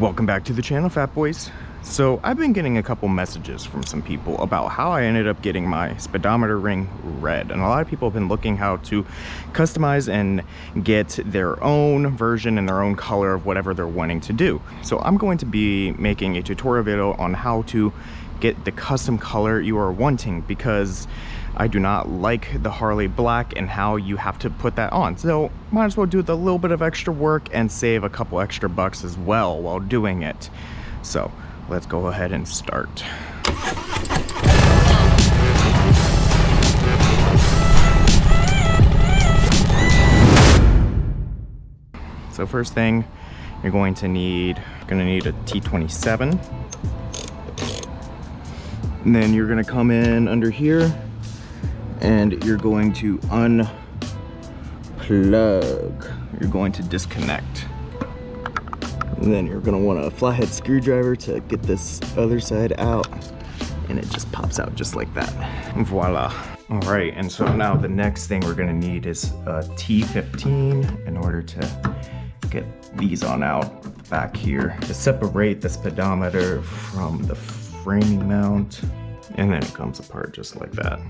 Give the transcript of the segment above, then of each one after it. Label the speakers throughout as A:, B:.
A: Welcome back to the channel, Fat Boys. So I've been getting a couple messages from some people about how I ended up getting my speedometer ring red, and a lot of people have been looking how to customize and get their own version and their own color of whatever they're wanting to do. So I'm going to be making a tutorial video on how to get the custom color you are wanting, because I do not like the Harley black and how you have to put that on. So might as well do the little bit of extra work and save a couple extra bucks as well while doing it. So let's go ahead and start. So first thing you're going to need a T27. And then you're gonna come in under here and you're going to unplug. You're going to disconnect. And then you're gonna want a flathead screwdriver to get this other side out, and it just pops out just like that. Voila. All right, and so now the next thing we're gonna need is a T15 in order to get these on out back here to separate the speedometer from the framing mount, and then it comes apart just like that.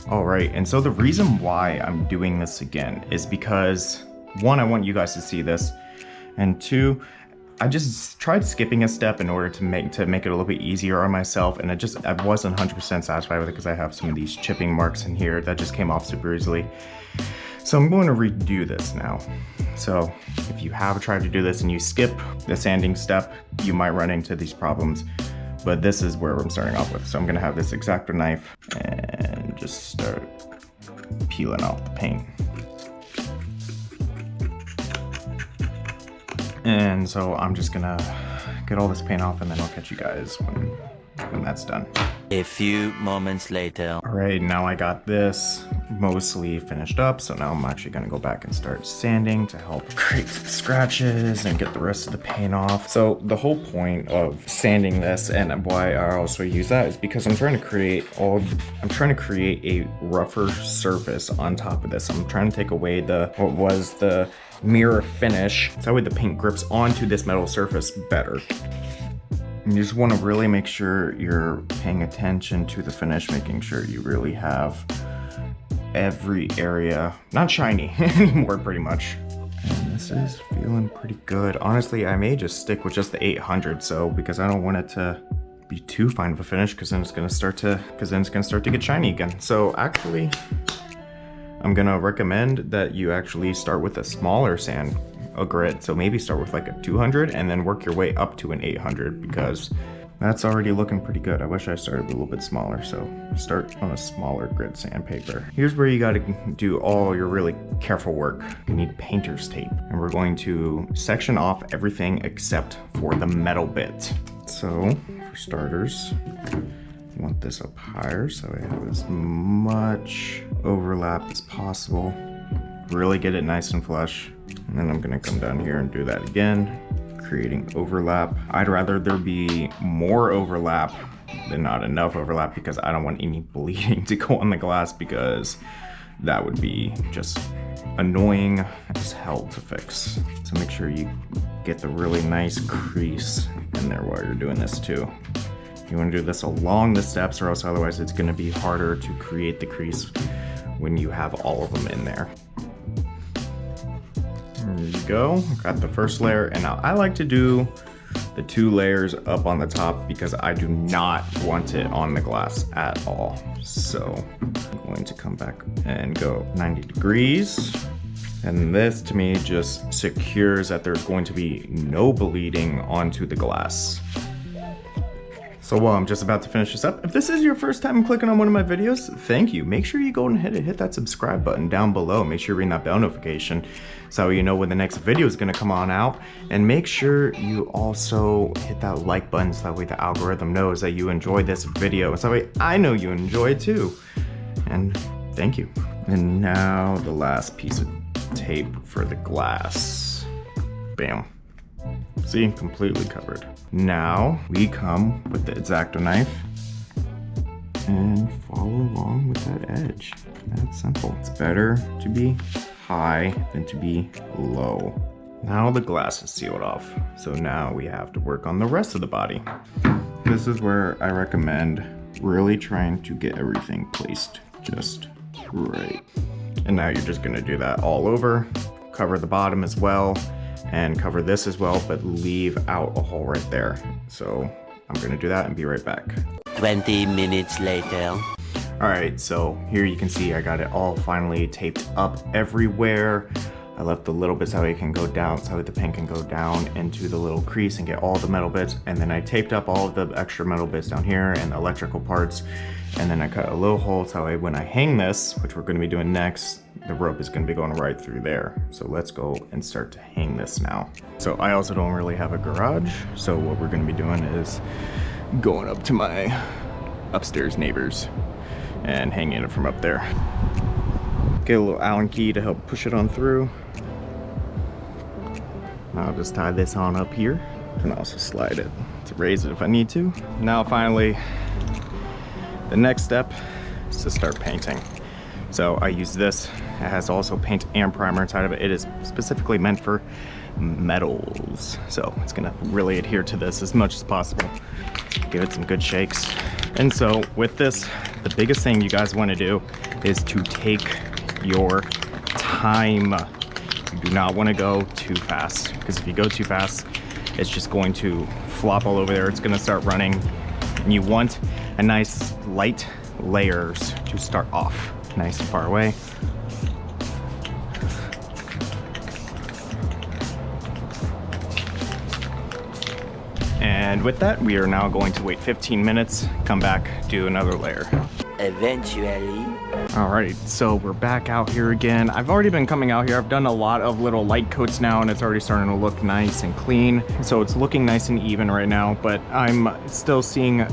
A: All right, and so the reason why I'm doing this again is because, one, I want you guys to see this, and two, I just tried skipping a step in order to make it a little bit easier on myself, and I wasn't 100% satisfied with it because I have some of these chipping marks in here that just came off super easily. So I'm going to redo this now. So if you have tried to do this and you skip the sanding step, you might run into these problems. But this is where I'm starting off with. So I'm gonna have this X-Acto knife and just start peeling off the paint. And so I'm just gonna get all this paint off, and then I'll catch you guys when that's done.
B: A few moments later.
A: All right, now I got this mostly finished up, so now I'm actually gonna go back and start sanding to help create scratches and get the rest of the paint off. So the whole point of sanding this, and why I also use that, is because I'm trying to create a rougher surface on top of this. I'm trying to take away what was the mirror finish, so that way the paint grips onto this metal surface better. You just want to really make sure you're paying attention to the finish, making sure you really have every area not shiny anymore, pretty much. And this is feeling pretty good. Honestly, I may just stick with just the 800, because I don't want it to be too fine of a finish, because then it's gonna start to get shiny again. So actually, I'm gonna recommend that you actually start with a smaller sand, a grit. So maybe start with like a 200 and then work your way up to an 800, because that's already looking pretty good. I wish I started a little bit smaller, so start on a smaller grit sandpaper. Here's where you gotta do all your really careful work. You need painter's tape, and we're going to section off everything except for the metal bit. So for starters, you want this up higher so I have as much overlap as possible. Really get it nice and flush. And then I'm gonna come down here and do that again, creating overlap. I'd rather there be more overlap than not enough overlap, because I don't want any bleeding to go on the glass, because that would be just annoying as hell to fix. So make sure you get the really nice crease in there while you're doing this too. You wanna do this along the steps, or else otherwise it's gonna be harder to create the crease when you have all of them in there. There you go, got the first layer, and now I like to do the 2 layers up on the top because I do not want it on the glass at all. So I'm going to come back and go 90 degrees. And this to me just secures that there's going to be no bleeding onto the glass. So while I'm just about to finish this up, if this is your first time clicking on one of my videos, thank you. Make sure you go and hit that subscribe button down below. Make sure you ring that bell notification so you know when the next video is gonna come on out. And make sure you also hit that like button so that way the algorithm knows that you enjoyed this video. So that way I know you enjoy it too. And thank you. And now the last piece of tape for the glass. Bam. See, completely covered. Now we come with the X-Acto knife and follow along with that edge. That's simple. It's better to be high than to be low. Now the glass is sealed off. So now we have to work on the rest of the body. This is where I recommend really trying to get everything placed just right. And now you're just gonna do that all over, cover the bottom as well, and cover this as well, but leave out a hole right there. So I'm gonna do that and be right back.
B: 20 minutes later.
A: All right, so here you can see I got it all finally taped up everywhere. I left the little bits so it can go down, so the pin can go down into the little crease and get all the metal bits. And then I taped up all of the extra metal bits down here and the electrical parts. And then I cut a little hole so when I hang this, which we're gonna be doing next, the rope is gonna be going right through there. So let's go and start to hang this now. So I also don't really have a garage. So what we're gonna be doing is going up to my upstairs neighbors and hanging it from up there. Get a little Allen key to help push it on through. I'll just tie this on up here and also slide it to raise it if I need to. Now finally, the next step is to start painting. So I use this. It has also paint and primer inside of it. It is specifically meant for metals. So it's gonna really adhere to this as much as possible. Give it some good shakes. And so with this, the biggest thing you guys wanna do is to take your time. You do not wanna go too fast, because if you go too fast, it's just going to flop all over there. It's gonna start running. And you want a nice light layers to start off. Nice and far away. And with that, we are now going to wait 15 minutes, come back, do another layer.
B: Eventually.
A: Alright, so we're back out here again. I've already been coming out here. I've done a lot of little light coats now, and it's already starting to look nice and clean. So it's looking nice and even right now, but I'm still seeing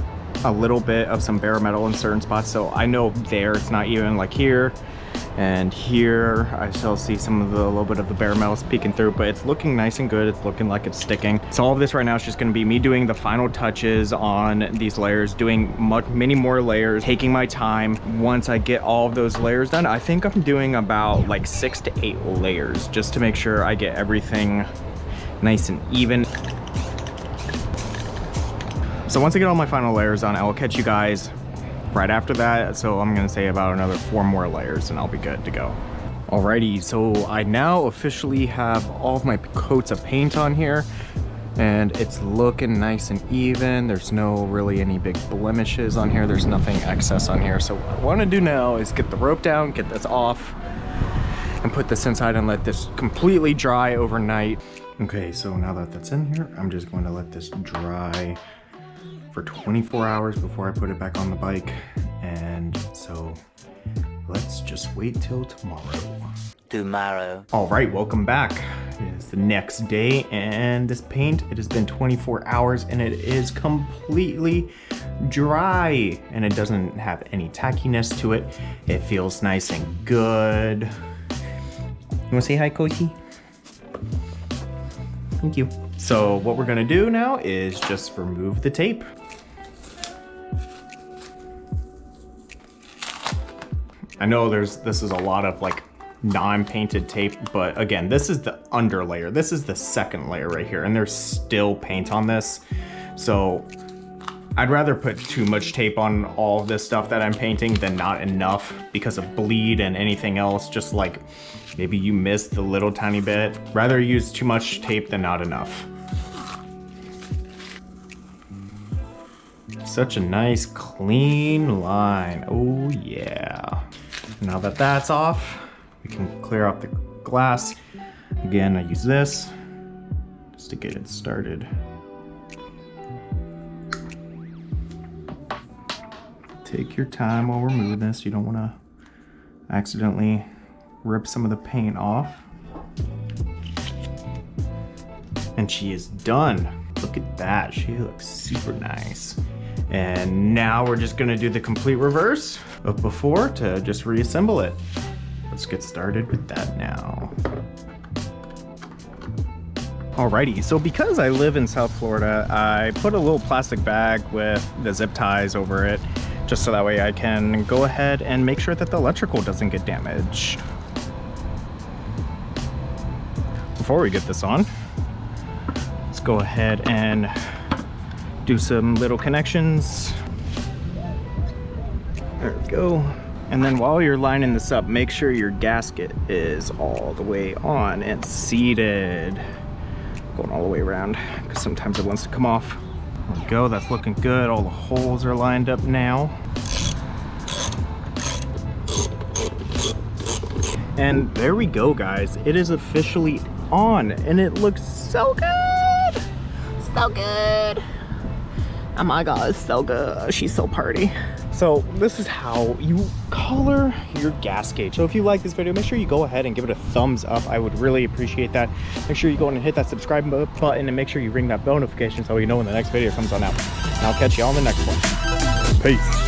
A: a little bit of some bare metal in certain spots. So I know there it's not even, like here and here I still see some of the little bit of the bare metal peeking through, but it's looking nice and good. It's looking like it's sticking. So all of this right now is just going to be me doing the final touches on these layers, doing many more layers, taking my time. Once I get all of those layers done, I think I'm doing about like 6 to 8 layers just to make sure I get everything nice and even. So once I get all my final layers on, I will catch you guys right after that. So I'm gonna say about another 4 more layers and I'll be good to go. Alrighty, so I now officially have all of my coats of paint on here and it's looking nice and even. There's no really any big blemishes on here. There's nothing excess on here. So what I wanna do now is get the rope down, get this off, and put this inside and let this completely dry overnight. Okay, so now that that's in here, I'm just going to let this dry for 24 hours before I put it back on the bike. And so let's just wait till tomorrow. All right, welcome back. It's the next day and this paint, it has been 24 hours and it is completely dry and it doesn't have any tackiness to it. It feels nice and good. You wanna say hi, Koshi? Thank you. So what we're gonna do now is just remove the tape. I know this is a lot of like non-painted tape, but again, this is the under layer. This is the second layer right here, and there's still paint on this. So I'd rather put too much tape on all of this stuff that I'm painting than not enough because of bleed and anything else. Just like maybe you missed the little tiny bit. Rather use too much tape than not enough. Such a nice clean line. Oh yeah. Now that that's off, we can clear off the glass. Again, I use this just to get it started. Take your time while we're moving this. You don't want to accidentally rip some of the paint off. And she is done. Look at that, she looks super nice. And now we're just gonna do the complete reverse of before to just reassemble it. Let's get started with that now. Alrighty, so because I live in South Florida, I put a little plastic bag with the zip ties over it, just so that way I can go ahead and make sure that the electrical doesn't get damaged. before we get this on, let's go ahead and do some little connections. There we go. And then while you're lining this up, make sure your gasket is all the way on and seated. Going all the way around, because sometimes it wants to come off. There we go, that's looking good. All the holes are lined up now. And there we go, guys. It is officially on, and it looks so good. So good. Oh my God, it's so good. She's so pretty. So this is how you color your gas gauge. So if you like this video, make sure you go ahead and give it a thumbs up. I would really appreciate that. Make sure you go and hit that subscribe button and make sure you ring that bell notification so you know when the next video comes on out. And I'll catch you on the next one. Peace.